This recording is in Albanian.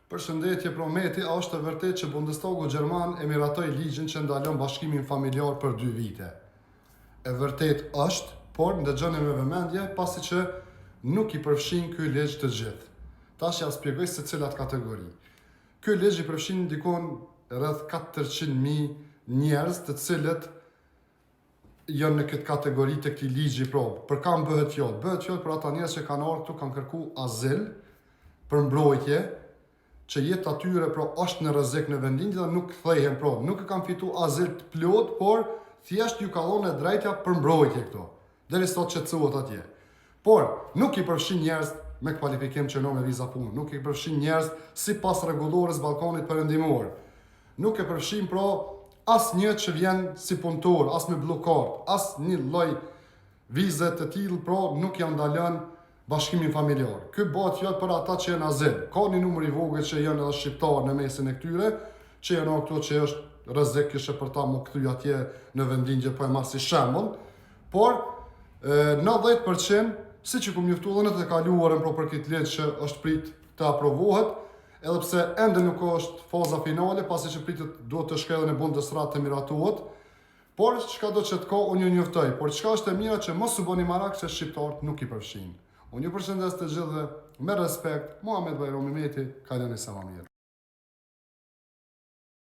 Përshëndetje, Prometi, a është e vërtet që Bundestagu Gjerman e miratoi ligjin që ndalon bashkimin familjar për 2 vite? E vërtet është, por ndëgjoni me vëmendje pasi që nuk i përfshin ky ligj të gjithë. Tash ja shpjegoj se cilat kategori. Ky ligj i përfshin dikon rreth 400.000 njerëz të cilët janë në këtë kategori të këtij ligji, për kam bëhet fjalë? Bëhet fjalë për ata njerëz që kanë ardhur këtu, kanë kërku azil për mbrojtje, që jetë atyre është në rrezik në vendin dhe nuk kthehen, nuk e kanë fitu azil të plot, por thjesht ju ka dhënë drejtja për mbrojtje këto, derisa të shqetësohet atje. Por nuk i përfshin njerëz me kvalifikim që me viza punë, nuk i përfshin njerëz sipas rregullores Ballkanit Perëndimor. Nuk e përfshin asnjë që vjen si punëtor, as me blu card, as një lloj vize të tillë, nuk janë ndalën bashkimin familjar. Ky bëhet fjalë për ata që janë azil. Ka një numër i vogël që janë edhe shqiptarë në mesin e këtyre, që janë këto që është rrezik kishe për ta mu kthy atje në vendin që po e marr si shembull. Por 90%, siç e kam njoftuar edhe në të kaluarën për këtë ligj që është prit të aprovohet, edhe pse ende nuk është faza finale, pasi që pritet duhet të shkojë në Bundesrat të miratohet. Por çka do që të ka, unë ju njoftoj. Por çka është e mira që mos u bëni marak se shqiptarët nuk i përfshin. Unë ju përshëndes të gjithë dhe me respekt, Muhamet Bajram Mehmeti, kaloni sa më mirë.